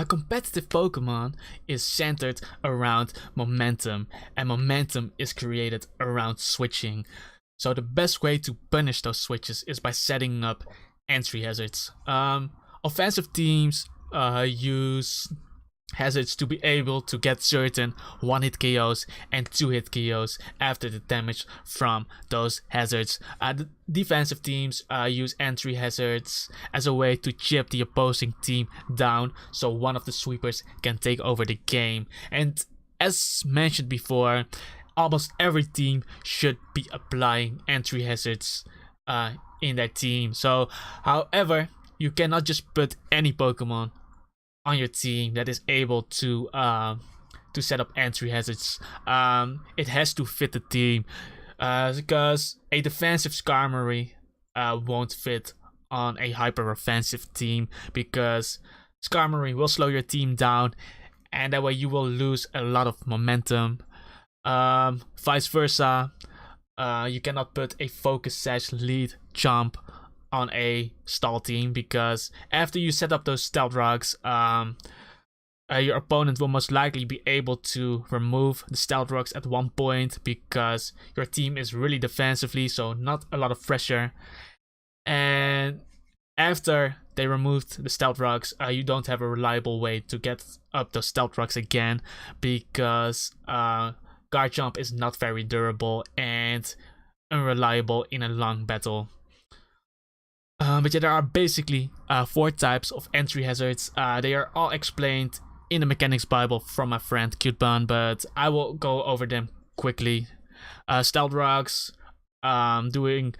Competitive Pokemon is centered around momentum, and momentum is created around switching. So the best way to punish those switches is by setting up entry hazards. Offensive teams use hazards to be able to get certain one-hit KOs and two-hit KOs after the damage from those hazards. The defensive teams use entry hazards as a way to chip the opposing team down so one of the sweepers can take over the game. And as mentioned before, almost every team should be applying entry hazards in their team. So, however, you cannot just put any Pokemon on your team that is able to set up entry hazards. It has to fit the team, because a defensive Skarmory won't fit on a hyper offensive team, because Skarmory will slow your team down, and that way you will lose a lot of momentum. Vice versa, you cannot put a focus sash lead jump on a stall team, because after you set up those stealth rocks, your opponent will most likely be able to remove the stealth rocks at one point, because your team is really defensively, so not a lot of pressure. And after they removed the stealth rocks, you don't have a reliable way to get up those stealth rocks again, because guard jump is not very durable and unreliable in a long battle. But yeah, there are basically 4 types of entry hazards. They are all explained in the mechanics bible from my friend Cuteban, but I will go over them quickly. Stealth rocks, doing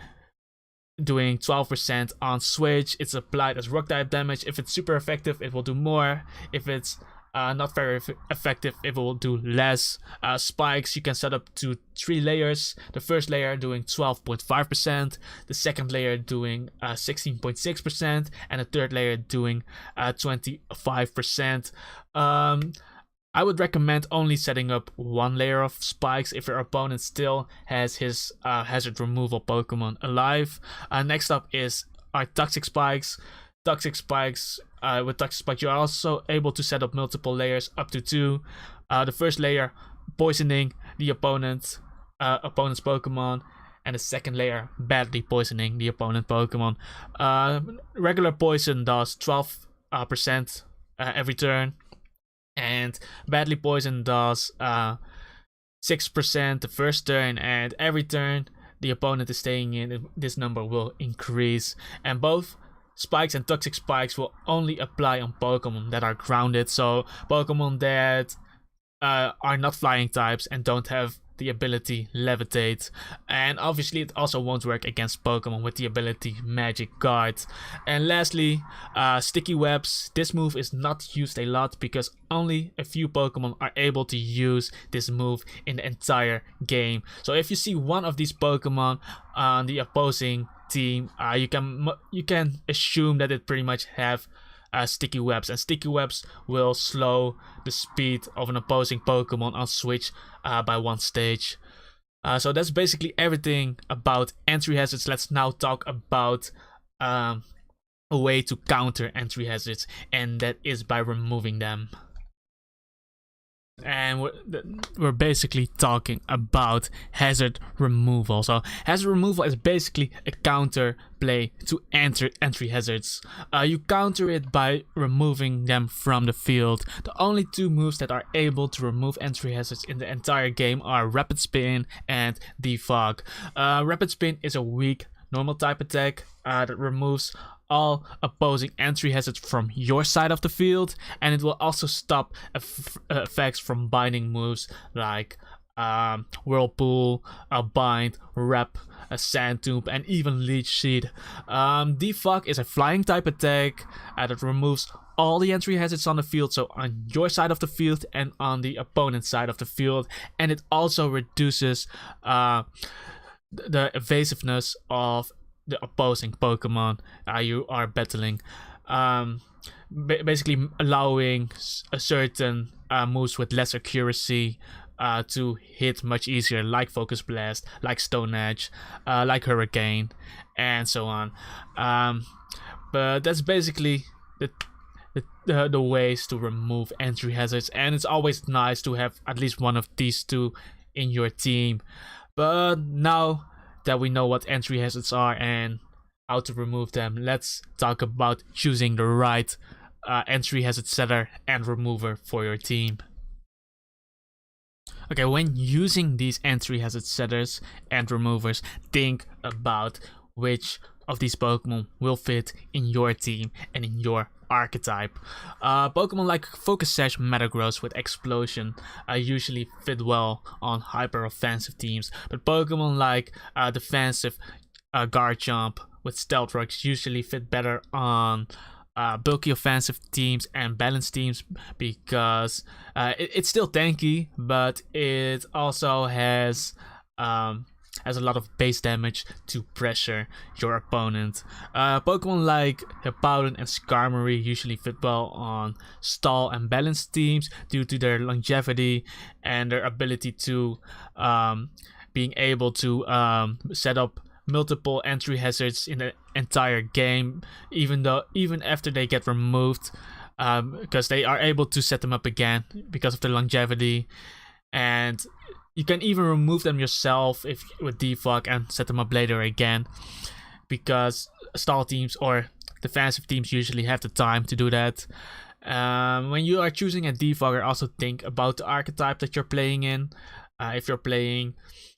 12% on switch. It's applied as rock type damage. If it's super effective, it will do more. If it's not very effective, it will do less. Spikes, you can set up to 3 layers. The first layer doing 12.5%, the second layer doing 16.6%, and the third layer doing 25%. I would recommend only setting up 1 layer of spikes if your opponent still has his hazard removal Pokemon alive. Next up is our toxic spikes. Toxic spikes, with toxic spikes you're also able to set up multiple layers, up to 2. The first layer poisoning the opponent's Pokemon, and the second layer badly poisoning the opponent Pokemon. Regular poison does 12% every turn, and badly poison does 6% the first turn, and every turn the opponent is staying in, this number will increase. And both spikes and toxic spikes will only apply on Pokemon that are grounded, so Pokemon that are not flying types and don't have the ability Levitate. And obviously it also won't work against Pokemon with the ability Magic Guard. And lastly, sticky webs. This move is not used a lot because only a few Pokemon are able to use this move in the entire game. So if you see one of these Pokemon on the opposing team, you can assume that it pretty much have sticky webs, and sticky webs will slow the speed of an opposing Pokemon on switch by 1 stage. So that's basically everything about entry hazards. Let's now talk about a way to counter entry hazards, and that is by removing them. And we're basically talking about hazard removal. So hazard removal is basically a counter play to entry hazards. You counter it by removing them from the field. The only 2 moves that are able to remove entry hazards in the entire game are Rapid Spin and Defog. Rapid Spin is a weak normal type attack that removes all opposing entry hazards from your side of the field, and it will also stop effects from binding moves like Whirlpool, Bind, Wrap, Sand Tomb, and even Leech Seed. Defog is a flying type attack that removes all the entry hazards on the field, so on your side of the field and on the opponent's side of the field, and it also reduces the evasiveness of the opposing Pokemon you are battling, basically allowing a certain moves with less accuracy to hit much easier, like Focus Blast, like Stone Edge, like Hurricane, and so on. But that's basically the the ways to remove entry hazards, and it's always nice to have at least one of these two in your team. But now that we know what entry hazards are and how to remove them, let's talk about choosing the right entry hazard setter and remover for your team. Okay, when using these entry hazard setters and removers, think about which of these Pokemon will fit in your team and in your archetype. Pokemon like Focus Sash Metagross with Explosion usually fit well on hyper offensive teams, but Pokemon like defensive Garchomp with Stealth Rocks usually fit better on bulky offensive teams and balanced teams, because it's still tanky, but it also has a lot of base damage to pressure your opponent. Pokemon like Hippowdon and Skarmory usually fit well on stall and balanced teams due to their longevity and their ability to being able to set up multiple entry hazards in the entire game, even after they get removed, because they are able to set them up again because of their longevity. And you can even remove them yourself with defog and set them up later again, because stall teams or defensive teams usually have the time to do that. When you are choosing a defogger, also think about the archetype that you're playing in. If you're playing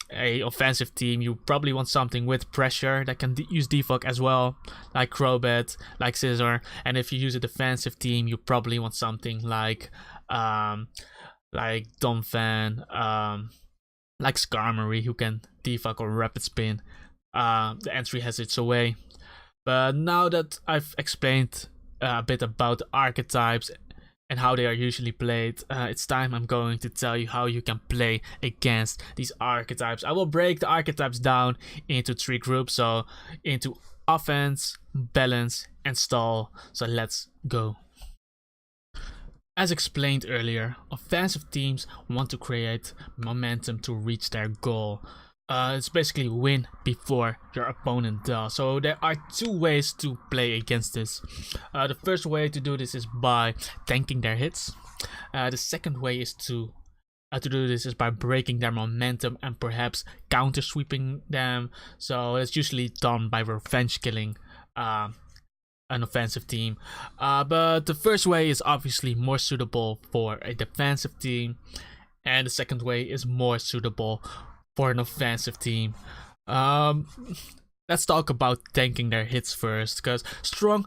a offensive team, you probably want something with pressure that can use defog as well, like Crobat, like Scizor. And if you use a defensive team, you probably want something like Donphan, like Skarmory, who can defog or rapid spin the entry hazards away. But now that I've explained a bit about the archetypes and how they are usually played, it's time I'm going to tell you how you can play against these archetypes. I will break the archetypes down into 3 groups, so into offense, balance, and stall. So let's go. As explained earlier, offensive teams want to create momentum to reach their goal. It's basically win before your opponent does. So there are 2 ways to play against this. The first way to do this is by tanking their hits. The second way is to do this is by breaking their momentum and perhaps counter sweeping them. So it's usually done by revenge killing an offensive team. But the first way is obviously more suitable for a defensive team, and the second way is more suitable for an offensive team. Let's talk about tanking their hits first, because strong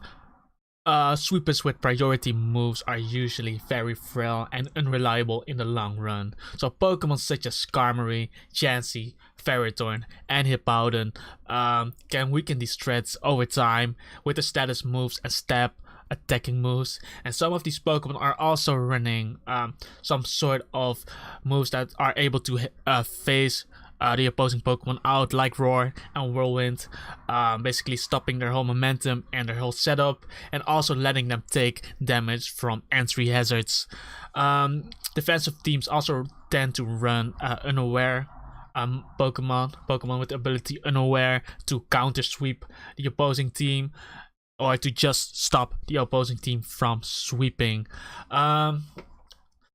sweepers with priority moves are usually very frail and unreliable in the long run. So Pokemon such as Skarmory, Chansey, Ferrothorn, and Hippowdon can weaken these threats over time with the status moves and stab attacking moves. And some of these Pokemon are also running some sort of moves that are able to phase the opposing Pokemon out, like Roar and Whirlwind, basically stopping their whole momentum and their whole setup, and also letting them take damage from entry hazards. Defensive teams also tend to run unaware Pokemon with the ability unaware to counter sweep the opposing team, or to just stop the opposing team from sweeping.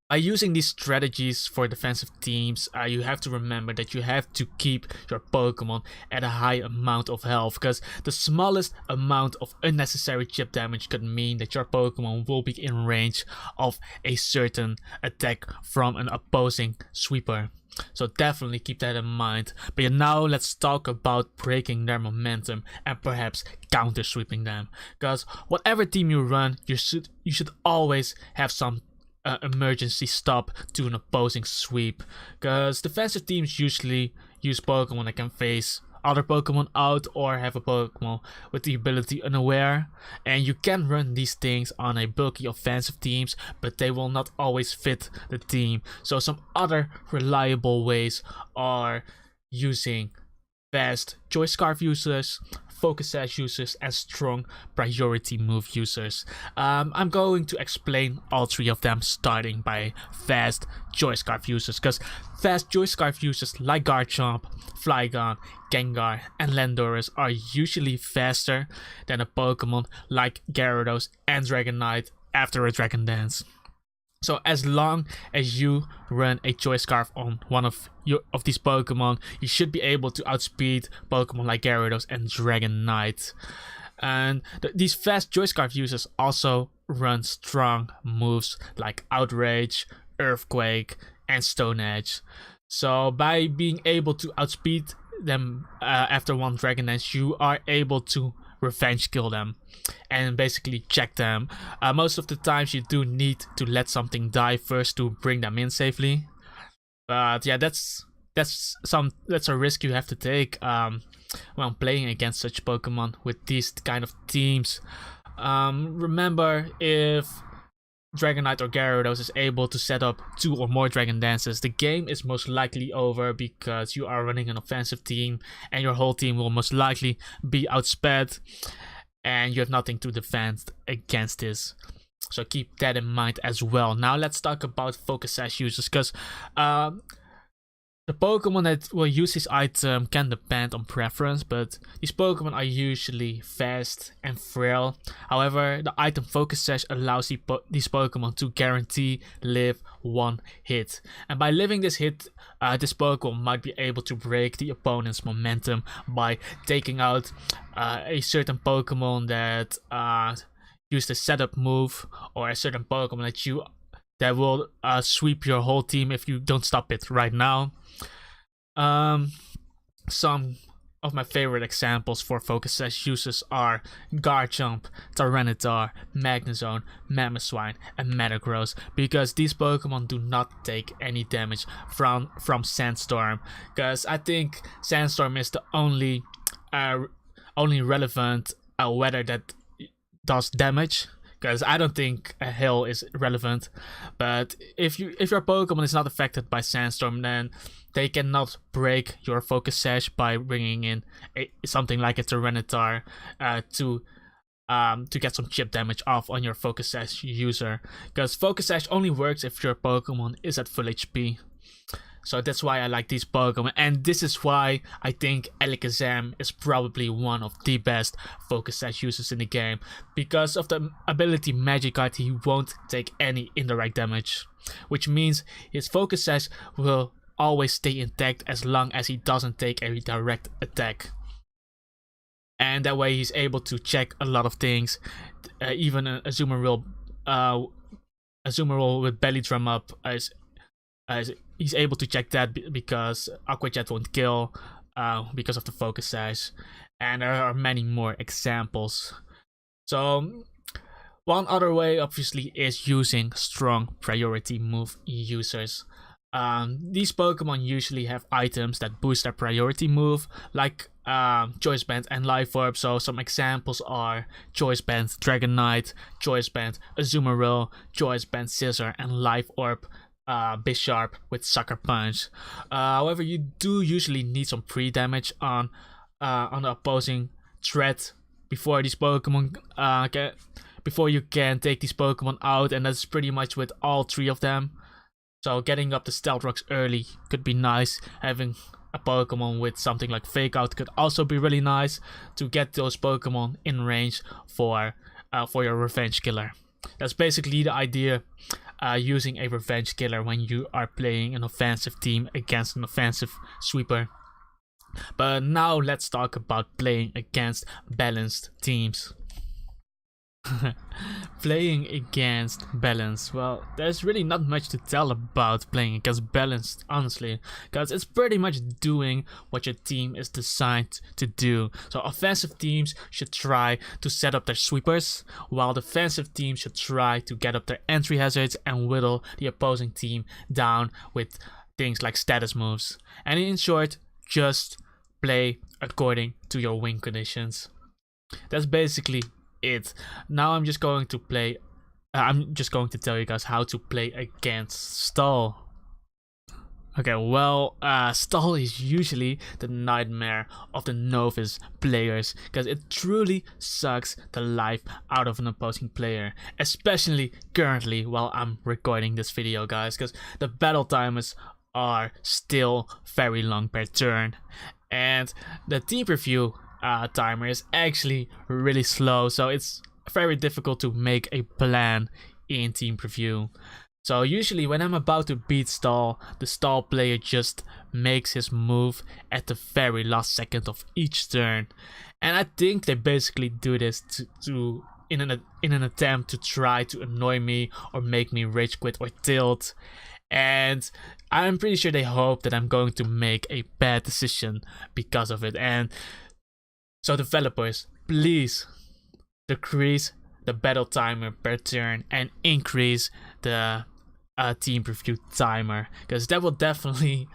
By using these strategies for defensive teams, you have to remember that you have to keep your Pokemon at a high amount of health, because the smallest amount of unnecessary chip damage could mean that your Pokemon will be in range of a certain attack from an opposing sweeper. So definitely keep that in mind. But now let's talk about breaking their momentum and perhaps counter sweeping them, because whatever team you run, you should always have some emergency stop to an opposing sweep, because defensive teams usually use Pokemon that can phase other Pokemon out or have a Pokemon with the ability unaware, and you can run these things on a bulky offensive teams, but they will not always fit the team. So some other reliable ways are using fast Choice Scarf users, Focus Sash users, and strong priority move users. I'm going to explain all 3 of them, starting by fast Choice Scarf users, because fast Choice Scarf users like Garchomp, Flygon, Gengar, and Landorus are usually faster than a Pokemon like Gyarados and Dragonite after a Dragon Dance. So as long as you run a Choice Scarf on one of these Pokemon, you should be able to outspeed Pokemon like Gyarados and Dragonite. And these fast Choice Scarf users also run strong moves like Outrage, Earthquake, and Stone Edge. So by being able to outspeed them after one Dragon Dance, you are able to revenge kill them and basically check them. Most of the times you do need to let something die first to bring them in safely, but yeah, that's a risk you have to take when playing against such Pokemon with these kind of teams. Remember, if Dragonite or Gyarados is able to set up 2 or more Dragon Dances, the game is most likely over because you are running an offensive team and your whole team will most likely be outsped and you have nothing to defend against this. So keep that in mind as well. Now let's talk about Focus Sash users, because the Pokemon that will use this item can depend on preference, but these Pokemon are usually fast and frail. However, the item Focus Sash allows these Pokemon to guarantee live 1 hit. And by living this hit, this Pokemon might be able to break the opponent's momentum by taking out a certain Pokemon that used a setup move, or a certain Pokemon that will sweep your whole team if you don't stop it right now. Some of my favorite examples for Focus Sash users are Garchomp, Tyranitar, Magnezone, Mamoswine, and Metagross, because these Pokemon do not take any damage from Sandstorm. Because I think Sandstorm is the only relevant weather that does damage. Because I don't think a hail is relevant, but if your Pokemon is not affected by Sandstorm, then they cannot break your Focus Sash by bringing in something like a Tyranitar to get some chip damage off on your Focus Sash user. Because Focus Sash only works if your Pokemon is at full HP. So that's why I like these Pokemon, and this is why I think Alakazam is probably one of the best Focus Sash users in the game. Because of the ability Magikarp, he won't take any indirect damage, which means his Focus Sash will always stay intact as long as he doesn't take a direct attack. And that way he's able to check a lot of things, even a Azumarill with Belly Drum up he's able to check that because Aqua Jet won't kill because of the Focus Sash, and there are many more examples. So one other way obviously is using strong priority move users. These Pokemon usually have items that boost their priority move, like Choice Band and Life Orb. So some examples are Choice Band Dragonite, Choice Band Azumarill, Choice Band Scissor, and Life Orb Bisharp with Sucker Punch. However, you do usually need some pre-damage on the opposing threat before these Pokemon before you can take these Pokemon out, and that's pretty much with all 3 of them. So getting up the Stealth Rocks early could be nice. Having a Pokemon with something like Fake Out could also be really nice to get those Pokemon in range for your Revenge Killer. That's basically the idea, using a Revenge Killer when you are playing an offensive team against an offensive sweeper. But now let's talk about playing against balanced teams. Playing against balanced, well, there's really not much to tell about playing against balanced, honestly, because it's pretty much doing what your team is designed to do. So offensive teams should try to set up their sweepers, while defensive teams should try to get up their entry hazards and whittle the opposing team down with things like status moves. And in short, just play according to your win conditions. That's basically it. Now I'm just going to tell you guys how to play against Stall. Okay, well, Stall is usually the nightmare of the novice players, because it truly sucks the life out of an opposing player, especially currently while I'm recording this video, guys, because the battle timers are still very long per turn, and the team review timer is actually really slow, so it's very difficult to make a plan in team preview. So usually when I'm about to beat stall, the stall player just makes his move at the very last second of each turn. And I think they basically do this in an attempt to try to annoy me or make me rage quit or tilt. And I'm pretty sure they hope that I'm going to make a bad decision because of it. And so developers, please decrease the battle timer per turn and increase the team preview timer, because that will definitely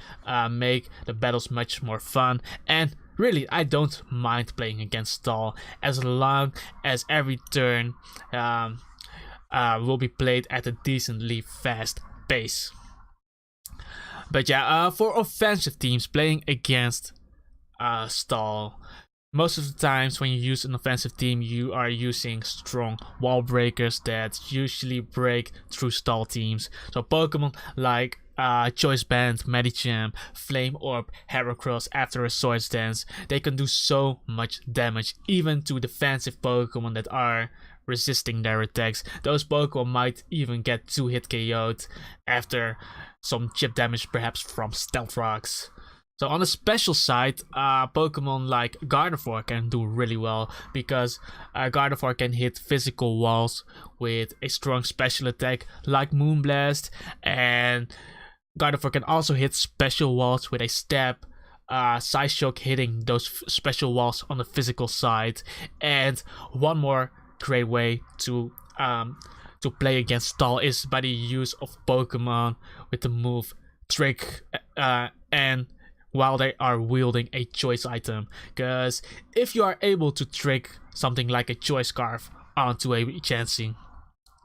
make the battles much more fun. And really, I don't mind playing against stall as long as every turn will be played at a decently fast pace. But yeah, for offensive teams playing against stall, most of the times when you use an offensive team, you are using strong wall breakers that usually break through stall teams. So Pokemon like Choice Band, Medicham, Flame Orb, Heracross after a Swords Dance, they can do so much damage even to defensive Pokemon that are resisting their attacks. Those Pokemon might even get 2-hit KO'd after some chip damage, perhaps from Stealth Rocks. So on the special side, Pokemon like Gardevoir can do really well, because Gardevoir can hit physical walls with a strong special attack like Moonblast, and Gardevoir can also hit special walls with a stab, Psyshock hitting those special walls on the physical side. And one more great way to play against stall is by the use of Pokemon with the move Trick, and while they are wielding a choice item. Because if you are able to trick something like a choice scarf onto a Chansey,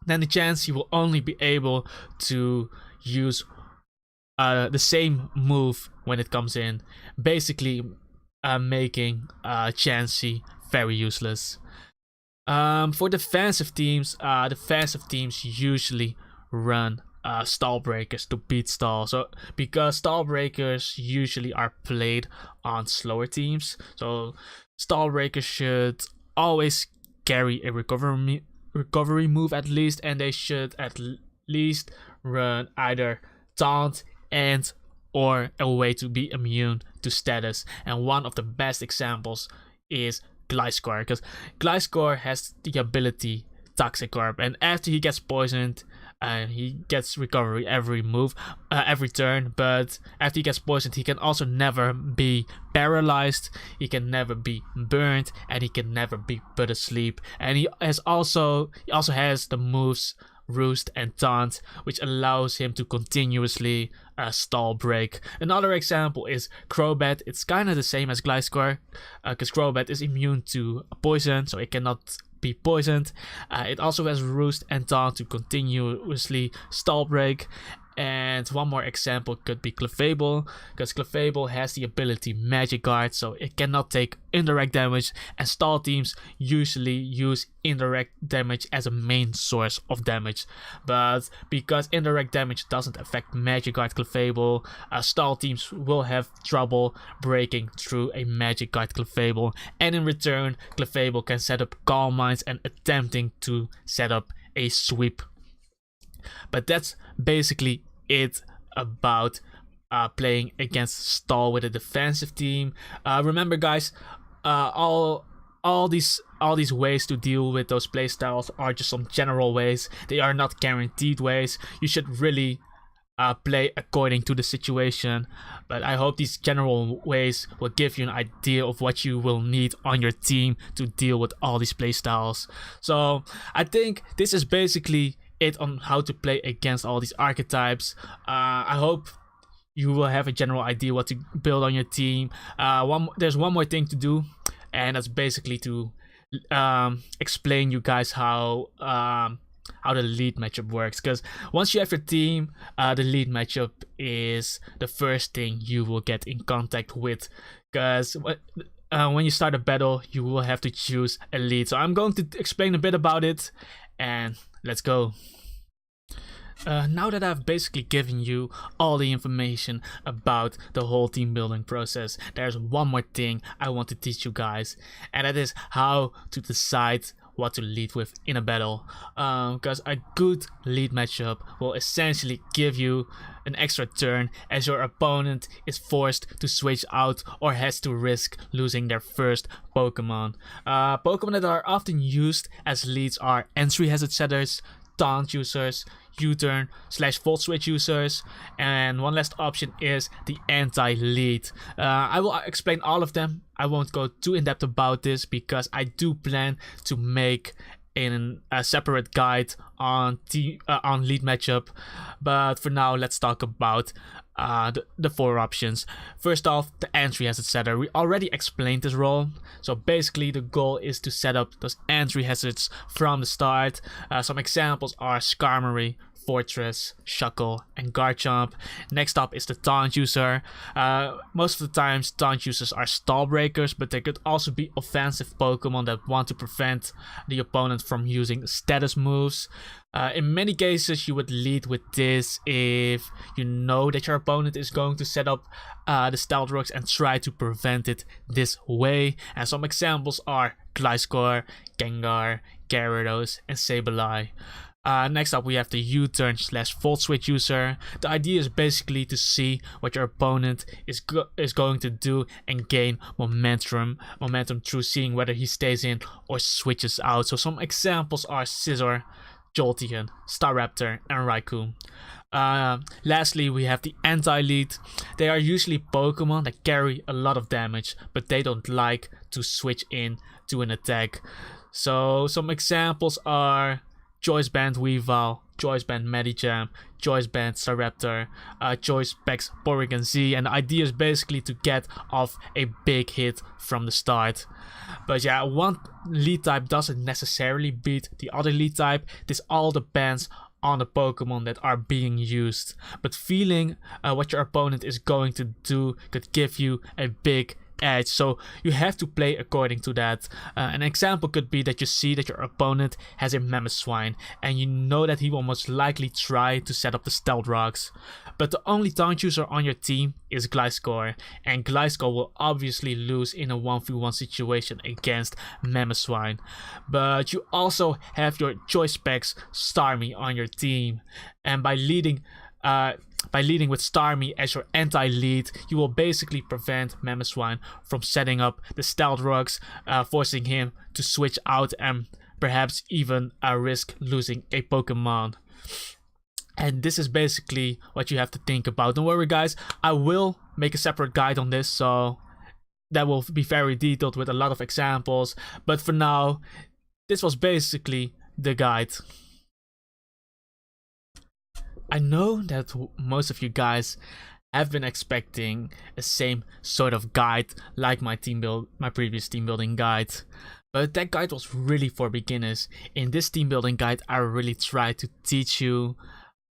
then the Chansey will only be able to use the same move when it comes in, basically making Chansey very useless. For defensive teams usually run stall breakers to beat stall. So because stall breakers usually are played on slower teams, so stall breakers should always carry a recovery move at least, and they should at least run either taunt and or a way to be immune to status. And one of the best examples is Gliscor, because Gliscor has the ability Toxic Orb, and after he gets poisoned, he gets recovery every turn, but after he gets poisoned, he can also never be paralyzed, he can never be burned, and he can never be put asleep. And he also has the moves Roost and Taunt, which allows him to continuously stall break. Another example is Crobat. It's kind of the same as Gliscor, because Crobat is immune to poison, so it cannot be poisoned. It also has Roost and Taunt to continuously stall break. And one more example could be Clefable, because Clefable has the ability Magic Guard, so it cannot take indirect damage, and stall teams usually use indirect damage as a main source of damage. But because indirect damage doesn't affect Magic Guard Clefable, stall teams will have trouble breaking through a Magic Guard Clefable, and in return Clefable can set up Calm Minds and attempting to set up a sweep. But that's basically it about playing against stall with a defensive team. Remember, guys, all these ways to deal with those playstyles are just some general ways. They are not guaranteed ways. You should really play according to the situation. But I hope these general ways will give you an idea of what you will need on your team to deal with all these playstyles. So I think this is basically it on how to play against all these archetypes. I hope you will have a general idea what to build on your team. There's one more thing to do, and that's basically to explain you guys how the lead matchup works. Because once you have your team, the lead matchup is the first thing you will get in contact with. Because when you start a battle, you will have to choose a lead. So I'm going to explain a bit about it, and let's go. Now that I've basically given you all the information about the whole team building process, there's one more thing I want to teach you guys, and that is how to decide what to lead with in a battle, because a good lead matchup will essentially give you an extra turn as your opponent is forced to switch out or has to risk losing their first Pokemon. Pokemon that are often used as leads are entry hazard setters, taunt users, U-turn / volt switch users, and one last option is the anti-lead. I will explain all of them. I won't go too in depth about this because I do plan to make a separate guide on lead matchup, but for now let's talk about the 4 options. First off, the entry hazard setter. We already explained this role, so basically the goal is to set up those entry hazards from the start. Some examples are Skarmory, Fortress, Shuckle, and Garchomp. Next up is the taunt user. Most of the times taunt users are stall breakers, but they could also be offensive Pokemon that want to prevent the opponent from using status moves. In many cases you would lead with this if you know that your opponent is going to set up the Stealth Rocks and try to prevent it this way. And some examples are Gliscor, Gengar, Gyarados, and Sableye. Next up we have the U-turn / volt switch user. The idea is basically to see what your opponent is going to do and gain momentum through seeing whether he stays in or switches out. So some examples are Scizor, Jolteon, Staraptor, and Raikou. Lastly, we have the anti-lead. They are usually Pokemon that carry a lot of damage, but they don't like to switch in to an attack. So some examples are Choice Band Weavile, Choice Band Medicham, Choice Band Staraptor, Choice Specs Porygon Z, and the idea is basically to get off a big hit from the start. But yeah, one lead type doesn't necessarily beat the other lead type. This all depends on the Pokemon that are being used. But feeling what your opponent is going to do could give you a big edge, so you have to play according to that. An example could be that you see that your opponent has a Mamoswine and you know that he will most likely try to set up the Stealth Rocks, but the only taunt user on your team is Gliscor, and Gliscor will obviously lose in a 1v1 situation against Mamoswine. But you also have your Choice Specs Starmie on your team, and by leading with Starmie as your anti-lead, you will basically prevent Mamoswine from setting up the Stealth Rocks, forcing him to switch out and perhaps even risk losing a Pokemon. And this is basically what you have to think about. Don't worry guys, I will make a separate guide on this, so that will be very detailed with a lot of examples. But for now, this was basically the guide. I know that most of you guys have been expecting the same sort of guide like my previous team building guide, but that guide was really for beginners. In this team building guide, I really try to teach you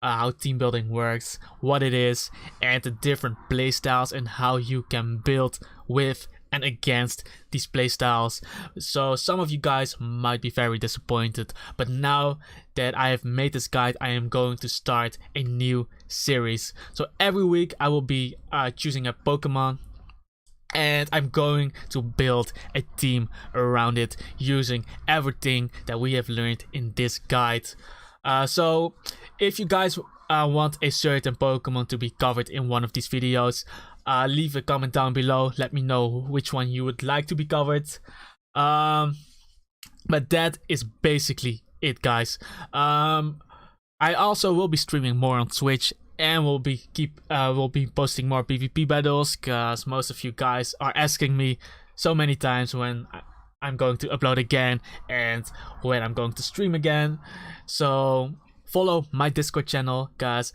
how team building works, what it is, and the different playstyles and how you can build with and against these playstyles. So some of you guys might be very disappointed, but now that I have made this guide, I am going to start a new series. So every week I will be choosing a Pokemon, and I'm going to build a team around it using everything that we have learned in this guide. So if you guys want a certain Pokemon to be covered in one of these videos, leave a comment down below. Let me know which one you would like to be covered. But that is basically it, guys. I also will be streaming more on Twitch, and we'll be posting more PvP battles, because most of you guys are asking me so many times when I'm going to upload again and when I'm going to stream again. So follow my Discord channel, guys.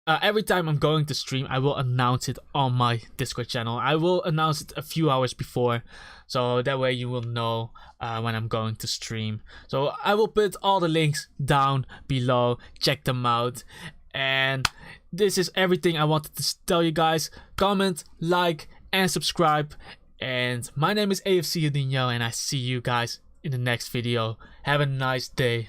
Every time I'm going to stream, I will announce it on my Discord channel. I will announce it a few hours before, so that way you will know when I'm going to stream. So I will put all the links down below. Check them out. And this is everything I wanted to tell you guys. Comment, like, and subscribe. And my name is AFC Udinho, and I see you guys in the next video. Have a nice day.